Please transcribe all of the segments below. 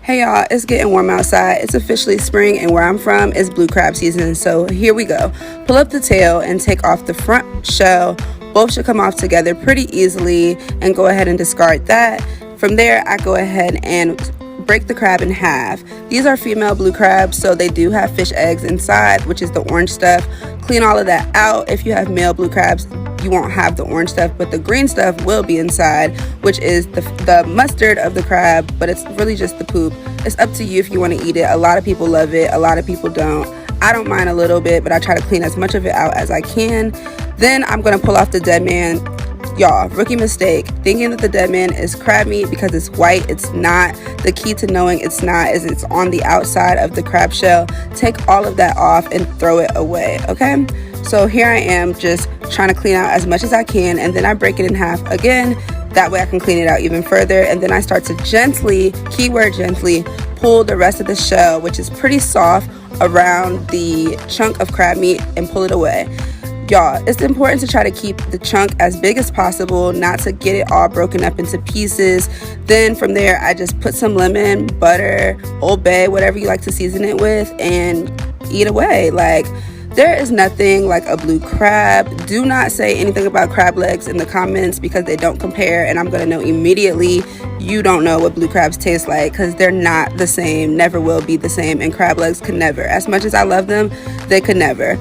Hey y'all, it's getting warm outside. It's officially spring, and where I'm from is blue crab season. So here we go. Pull up the tail and take off the front shell. Both should come off together pretty easily, and go ahead and discard that. From there, I go ahead and break the crab in half. These are female blue crabs, so they do have fish eggs inside, which is the orange stuff. Clean all of that out. If you have male blue crabs, you won't have the orange stuff, but the green stuff will be inside, which is the mustard of the crab, but it's really just the poop. It's up to you if you want to eat it. A lot of people love it, a lot of people don't. I don't mind a little bit, but I try to clean as much of it out as I can. Then I'm going to pull off the dead man. Y'all, rookie mistake, thinking that the dead man is crab meat because it's white. It's not. The key to knowing it's not is it's on the outside of the crab shell. Take all of that off and throw it away, okay? So here I am just trying to clean out as much as I can, and then I break it in half again. That way I can clean it out even further, and then I start to gently, keyword gently, pull the rest of the shell, which is pretty soft, around the chunk of crab meat and pull it away. Y'all, it's important to try to keep the chunk as big as possible, not to get it all broken up into pieces. Then from there, I just put some lemon, butter, Old Bay, whatever you like to season it with, and eat away. Like, there is nothing like a blue crab. Do not say anything about crab legs in the comments because they don't compare, and I'm going to know immediately you don't know what blue crabs taste like, because they're not the same, never will be the same, and crab legs can never. As much as I love them, they could never.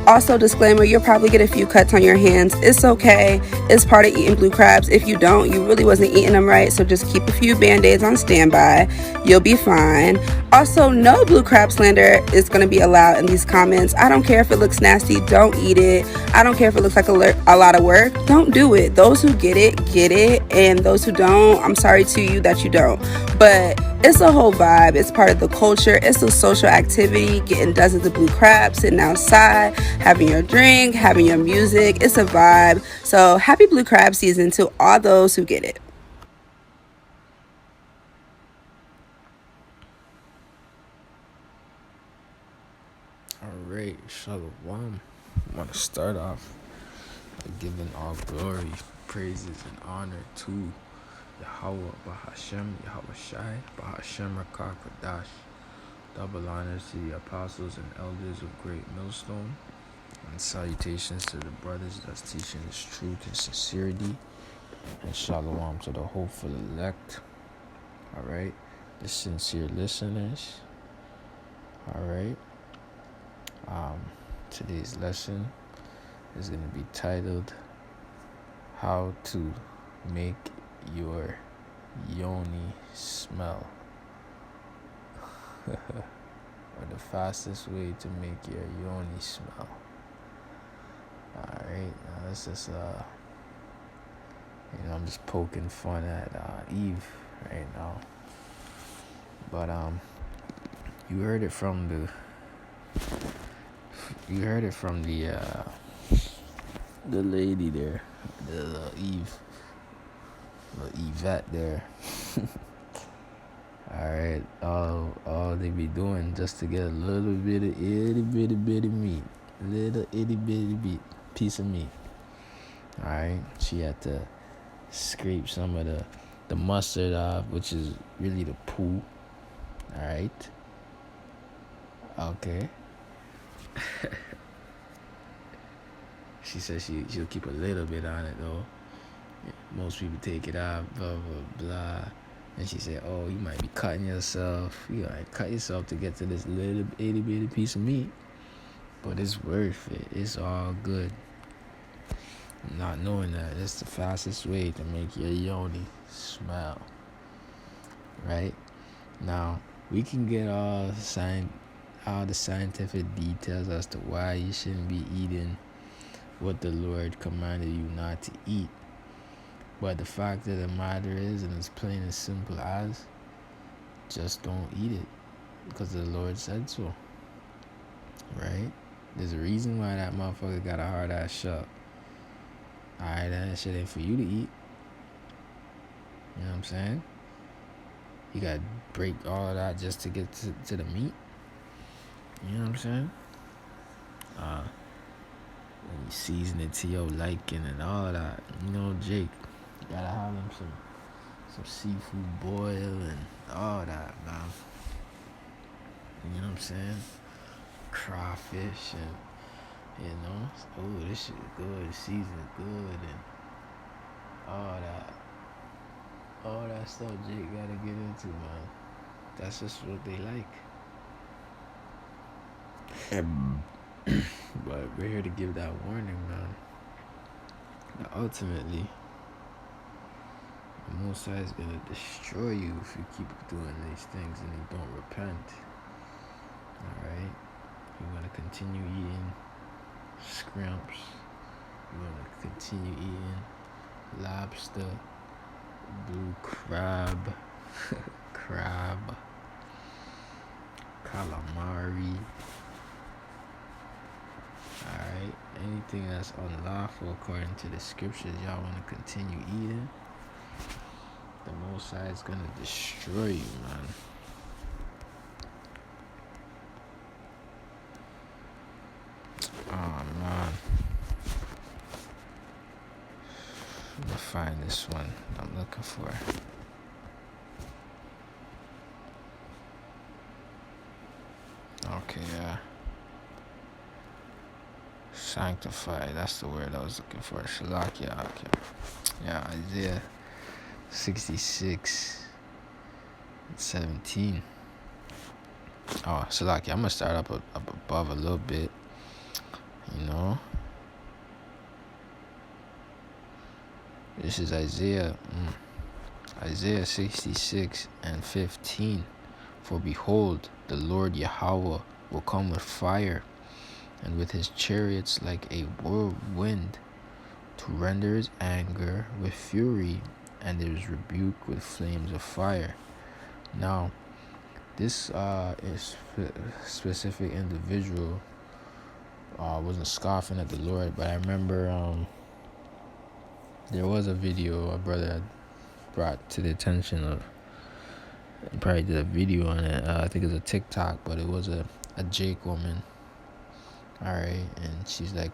Also, disclaimer, you'll probably get a few cuts on your hands. It's okay. It's part of eating blue crabs. If you don't, you really wasn't eating them right, so just keep a few band-aids on standby. You'll be fine. Also, no blue crab slander is going to be allowed in these comments. I don't care if it looks nasty. Don't eat it. I don't care if it looks like a lot of work. Don't do it. Those who get it, and those who don't, I'm sorry to you that you don't. But it's a whole vibe. It's part of the culture. It's a social activity. Getting dozens of blue crabs, sitting outside, having your drink, having your music. It's a vibe. So happy blue crab season to all those who get it. Alright, Shalom. I want to start off by giving all glory, praises, and honor to Yahweh Bahashem, Yahweh Shai, Bahashem Rakah Kadash. Double honors to the apostles and elders of Great Millstone, and salutations to the brothers that's teaching this truth and sincerity, and shalom to the hopeful elect. Alright, the sincere listeners. Alright. Today's lesson is going to be titled How to Make Your Yoni Smell, or the fastest way to make your yoni smell. Alright, now this is I'm just poking fun at Eve right now, but you heard it from the lady there, the Yvette there. Alright, all they be doing just to get a little bit of itty bitty meat, little itty bitty piece of meat. Alright, she had to scrape some of the mustard off, which is really the poo. Alright, okay. She said she'll keep a little bit on it though. Most people take it off, blah blah blah. And she said, "Oh, you might be cutting yourself. You gotta cut yourself to get to this little itty bitty piece of meat, but it's worth it. It's all good." Not knowing that it's the fastest way to make your yoni smell. Right now, we can get all the scientific details as to why you shouldn't be eating what the Lord commanded you not to eat. But the fact of the matter is, and it's plain and simple as, just don't eat it because the Lord said so. Right? There's a reason why that motherfucker got a hard ass shell. Alright, that shit ain't for you to eat. You know what I'm saying? You gotta break all of that just to get to the meat. You know what I'm saying? And you season it to your liking and all that. You know, Jake, you gotta have him some seafood boil and all that, man. You know what I'm saying? Crawfish and oh, this shit is good, the season's good, and all that stuff Jake gotta get into, man. That's just what they like. But we're here to give that warning, man. That ultimately, the Most High is gonna destroy you if you keep doing these things and you don't repent. Alright? You're gonna continue eating scrimps. You're gonna continue eating lobster, blue crab, calamari. Alright? Anything that's unlawful according to the scriptures, y'all wanna continue eating, the Most High is gonna destroy you, man. Oh man. I'm gonna find this one I'm looking for. Okay, yeah. Sanctify, that's the word I was looking for. Shalakia, okay. Yeah, Isaiah 66:17. Oh, Shalakia, I'm gonna start up above a little bit. This is Isaiah 66:15. For behold, the Lord Yahweh will come with fire, and with his chariots like a whirlwind, to render his anger with fury, and his rebuke with flames of fire. Now, this is specific individual wasn't scoffing at the Lord, but I remember there was a video a brother had brought to the attention of. He probably did a video on it. I think it was a TikTok, but it was a Jake woman. Alright, and she's like,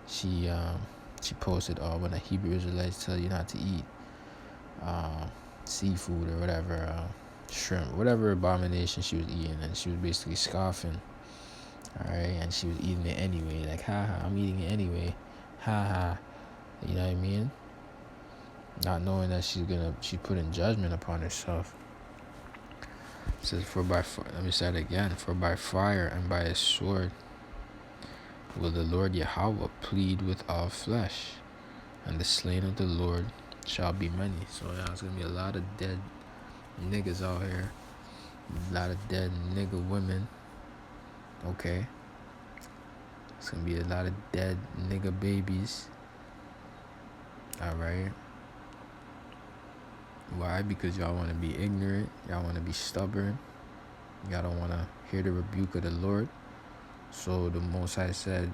she posted, when the Hebrew Israelites tell you not to eat seafood or whatever, shrimp, whatever abomination she was eating, and she was basically scoffing. Alright, and she was eating it anyway, like, haha, I'm eating it anyway, haha, you know what I mean? Not knowing that she put in judgment upon herself. It says, let me say it again. For by fire and by a sword will the Lord Yahweh plead with all flesh, and the slain of the Lord shall be many. So yeah, it's gonna be a lot of dead niggas out here, a lot of dead nigga women. Okay, it's gonna be a lot of dead nigga babies. All right. Why? Because y'all want to be ignorant. Y'all want to be stubborn. Y'all don't want to hear the rebuke of the Lord. So the Most High said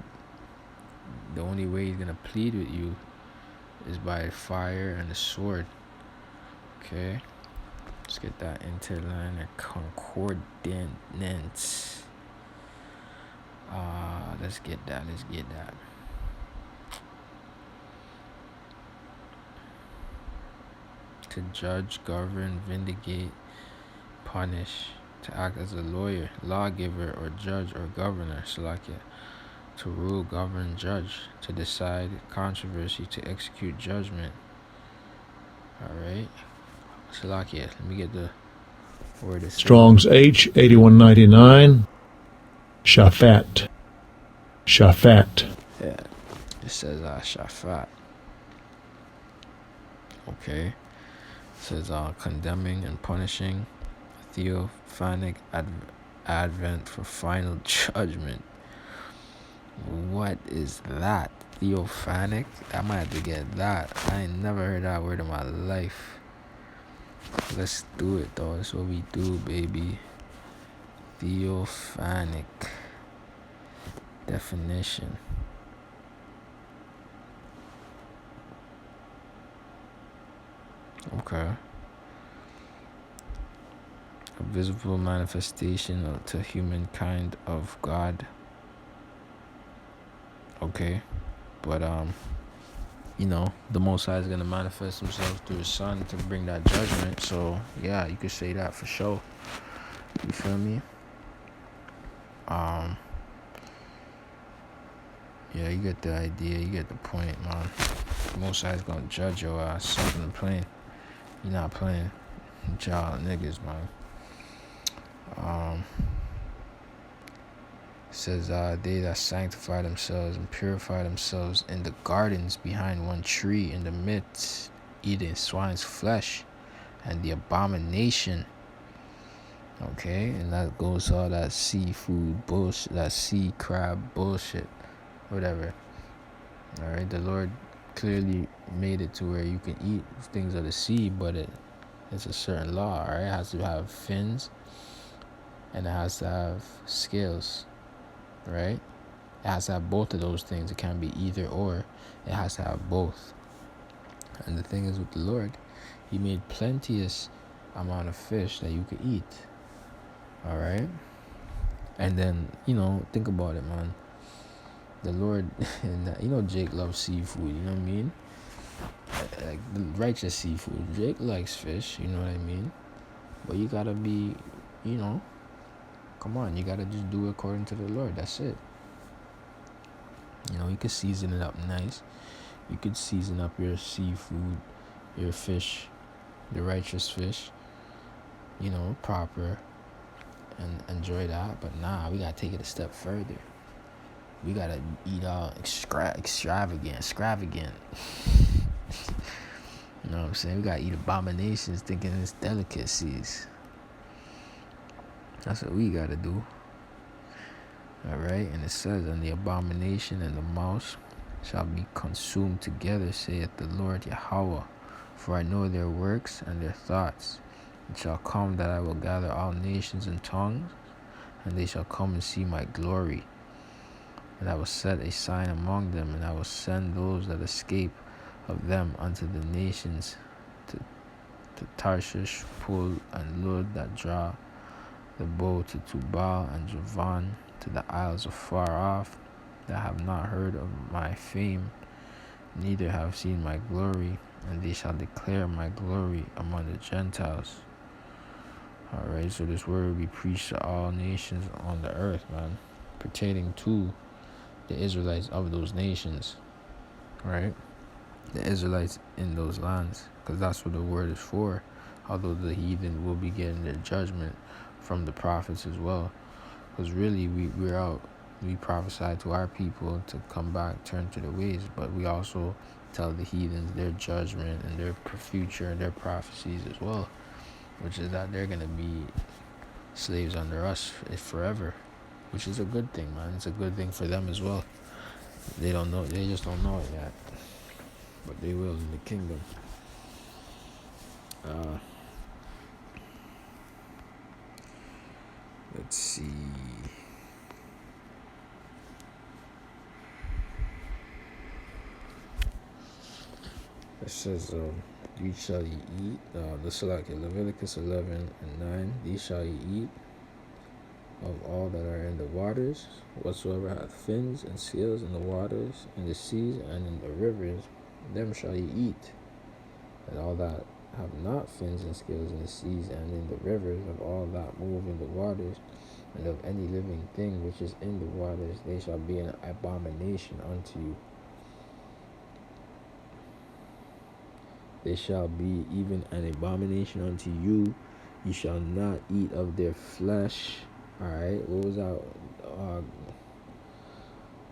the only way he's going to plead with you is by fire and the sword. Okay? Let's get that interlinear concordance. Let's get that. To judge, govern, vindicate, punish, to act as a lawyer, lawgiver, or judge or governor, Salakia, to rule, govern, judge, to decide controversy, to execute judgment. Alright, Salakia, let me get the word. Strong's H 8199. Shaphat. Yeah, it says Shaphat. Okay. It says condemning and punishing, theophanic advent for final judgment. What is that? Theophanic? I might have to get that. I ain't never heard that word in my life. Let's do it though. That's what we do, baby. Theophanic. Definition. Okay. A visible manifestation to humankind of God. Okay. But the Most High is going to manifest himself through his son to bring that judgment. So yeah, you could say that for sure. You feel me? Yeah, you get the idea, you get the point, man. The Most High is going to judge your ass. Something plain. You're not playing. Y'all niggas, man. It says, they that sanctify themselves and purify themselves in the gardens behind one tree in the midst, eating swine's flesh and the abomination. Okay, and that goes to all that seafood bullshit, that sea crab bullshit, whatever. Alright, the Lord clearly made it to where you can eat things of the sea, but it's a certain law, alright? It has to have fins and it has to have scales, right? It has to have both of those things. It can't be either or. It has to have both. And the thing is with the Lord, he made plenteous amount of fish that you could eat. Alright? And then, think about it, man. The Lord, and Jake loves seafood, you know what I mean? Like the righteous seafood. Jake likes fish, you know what I mean? But you gotta be, come on, you gotta just do it according to the Lord. That's it. You could season it up nice. You could season up your seafood, your fish, the righteous fish, proper, and enjoy that. But nah, we gotta take it a step further. We gotta eat all extravagant. You know what I'm saying? We gotta eat abominations thinking it's delicacies. That's what we gotta do. Alright, and it says, and the abomination and the mouse shall be consumed together, saith the Lord Yahweh. For I know their works and their thoughts. It shall come that I will gather all nations and tongues, and they shall come and see my glory. And I will set a sign among them, and I will send those that escape of them unto the nations, to Tarshish, Pul, and Lud, that draw the bow, to Tubal and Javan, to the isles afar off, that have not heard of my fame, neither have seen my glory, and they shall declare my glory among the Gentiles. Alright, so this word will be preached to all nations on the earth, man, pertaining to the Israelites of those nations, right? The Israelites in those lands, because that's what the word is for. Although the heathen will be getting their judgment from the prophets as well, because really we're out. We prophesy to our people to come back, turn to their ways, but we also tell the heathens their judgment and their future and their prophecies as well, which is that they're gonna be slaves under us forever, which is a good thing, man. It's a good thing for them as well. They don't know. They just don't know it yet, but they will in the kingdom. Let's see. It says, these shall ye eat. The select Leviticus 11 and 9. These shall ye eat of all that are in the waters, whatsoever hath fins and scales in the waters, in the seas, and in the rivers, them shall ye eat. And all that have not fins and scales in the seas and in the rivers, of all that move in the waters, and of any living thing which is in the waters, they shall be an abomination unto you. They shall be even an abomination unto you. You shall not eat of their flesh. Alright, what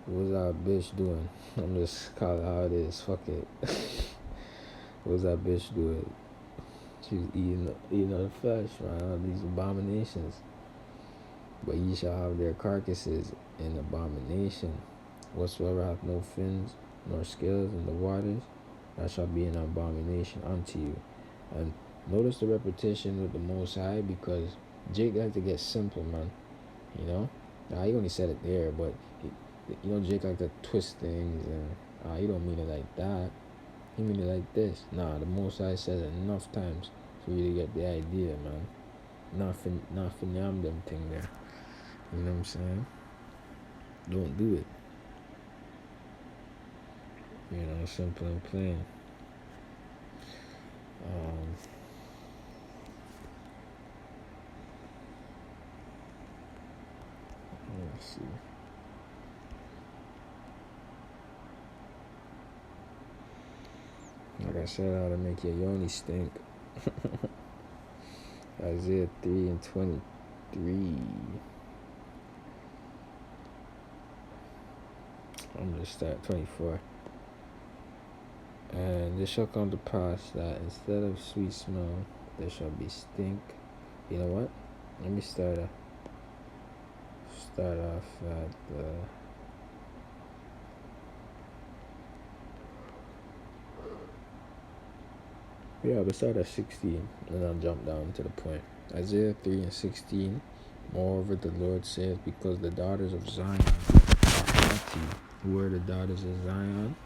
was that bitch doing? I'm just calling it how it is. Fuck it. What was that bitch doing? She was eating of the flesh, right? These abominations. But ye shall have their carcasses in abomination. Whatsoever hath no fins nor scales in the waters, that shall be an abomination unto you. And notice the repetition with the Most High, because Jake likes to get simple, man. Nah, he only said it there, but Jake like to twist things, and he don't mean it like that. He mean it like this. Nah, the Most High says it enough times for you to get the idea, man. Not for them thing there. You know what I'm saying? Don't do it. Simple and plain. Let's see. Like I said, how to make your yoni stink. Isaiah 3:23. I'm gonna start 24. And it shall come to pass that instead of sweet smell, there shall be stink. You know what? Let me start off at we'll start at 16, and I'll jump down to the point. Isaiah 3:16. Moreover, the Lord saith, because the daughters of Zion are haughty. Who are the daughters of Zion?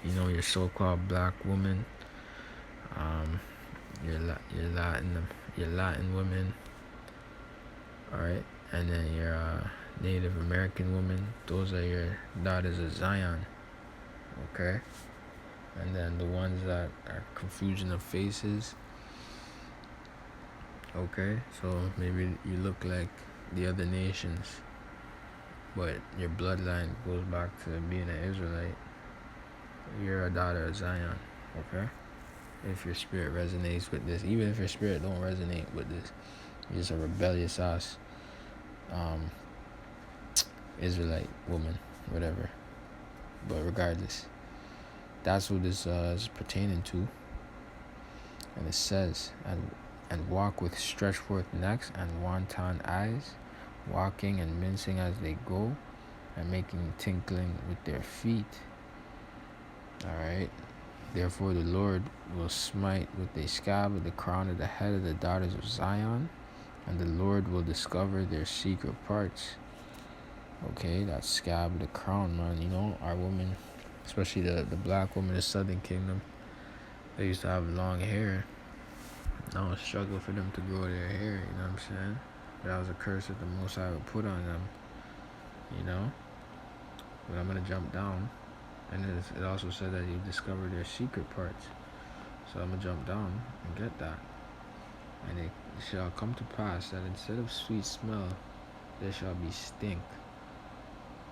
Your so-called black woman, your Latin women, all right, and then your Native American women. Those are your daughters of Zion, okay. And then the ones that are confusion of faces, okay. So maybe you look like the other nations, but your bloodline goes back to being an Israelite. You're a daughter of Zion, okay? If your spirit resonates with this, even if your spirit don't resonate with this, you're just a rebellious ass Israelite woman, whatever. But regardless, that's what this is pertaining to. And it says, and walk with stretched forth necks and wanton eyes, walking and mincing as they go, and making tinkling with their feet. Alright. Therefore the Lord will smite with a scab of the crown of the head of the daughters of Zion, and the Lord will discover their secret parts. Okay, that scab of the crown, man. Our women, especially the black women in the Southern Kingdom, they used to have long hair. Now it's a struggle for them to grow their hair, you know what I'm saying? That was a curse that the Most High would put on them, But I'm going to jump down. And it also said that you discover their secret parts. So I'm going to jump down and get that. And it shall come to pass that instead of sweet smell, there shall be stink.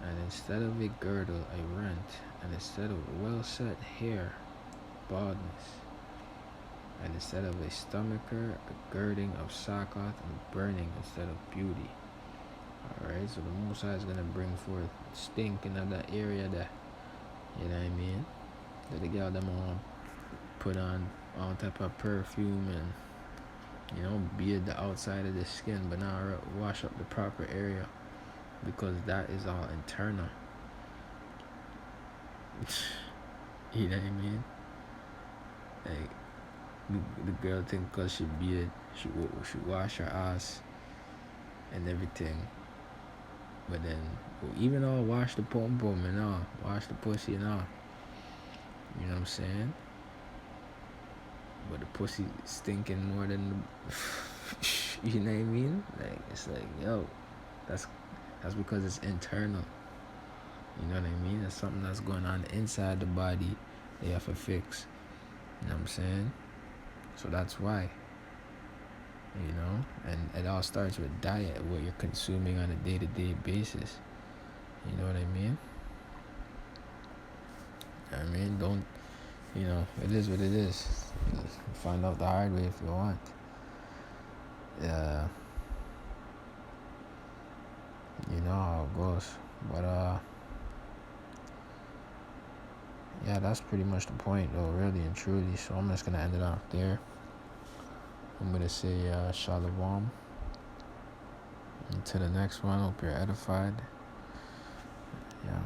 And instead of a girdle, a rent. And instead of well-set hair, baldness. And instead of a stomacher, a girding of sackcloth and burning instead of beauty. Alright, so the Most High is going to bring forth stink in that area there. You know what I mean? That the girl them want put on all type of perfume and beard the outside of the skin, but not wash up the proper area, because that is all internal. You know what I mean? Like the girl think because she beard, she wash her ass and everything, but then even all wash the pom pom and all, wash the pussy and all. You know what I'm saying? But the pussy stinking more than the you know what I mean? Like it's like, yo, that's because it's internal. You know what I mean? It's something that's going on inside the body they have to fix. You know what I'm saying? So that's why. And it all starts with diet, what you're consuming on a day-to-day basis. You know what I mean? Don't, it is what it is. Find out the hard way if you want. You know how it goes. But, yeah, that's pretty much the point, though, really and truly. So I'm just going to end it off there. I'm going to say shalom. Until the next one, hope you're edified. Yeah.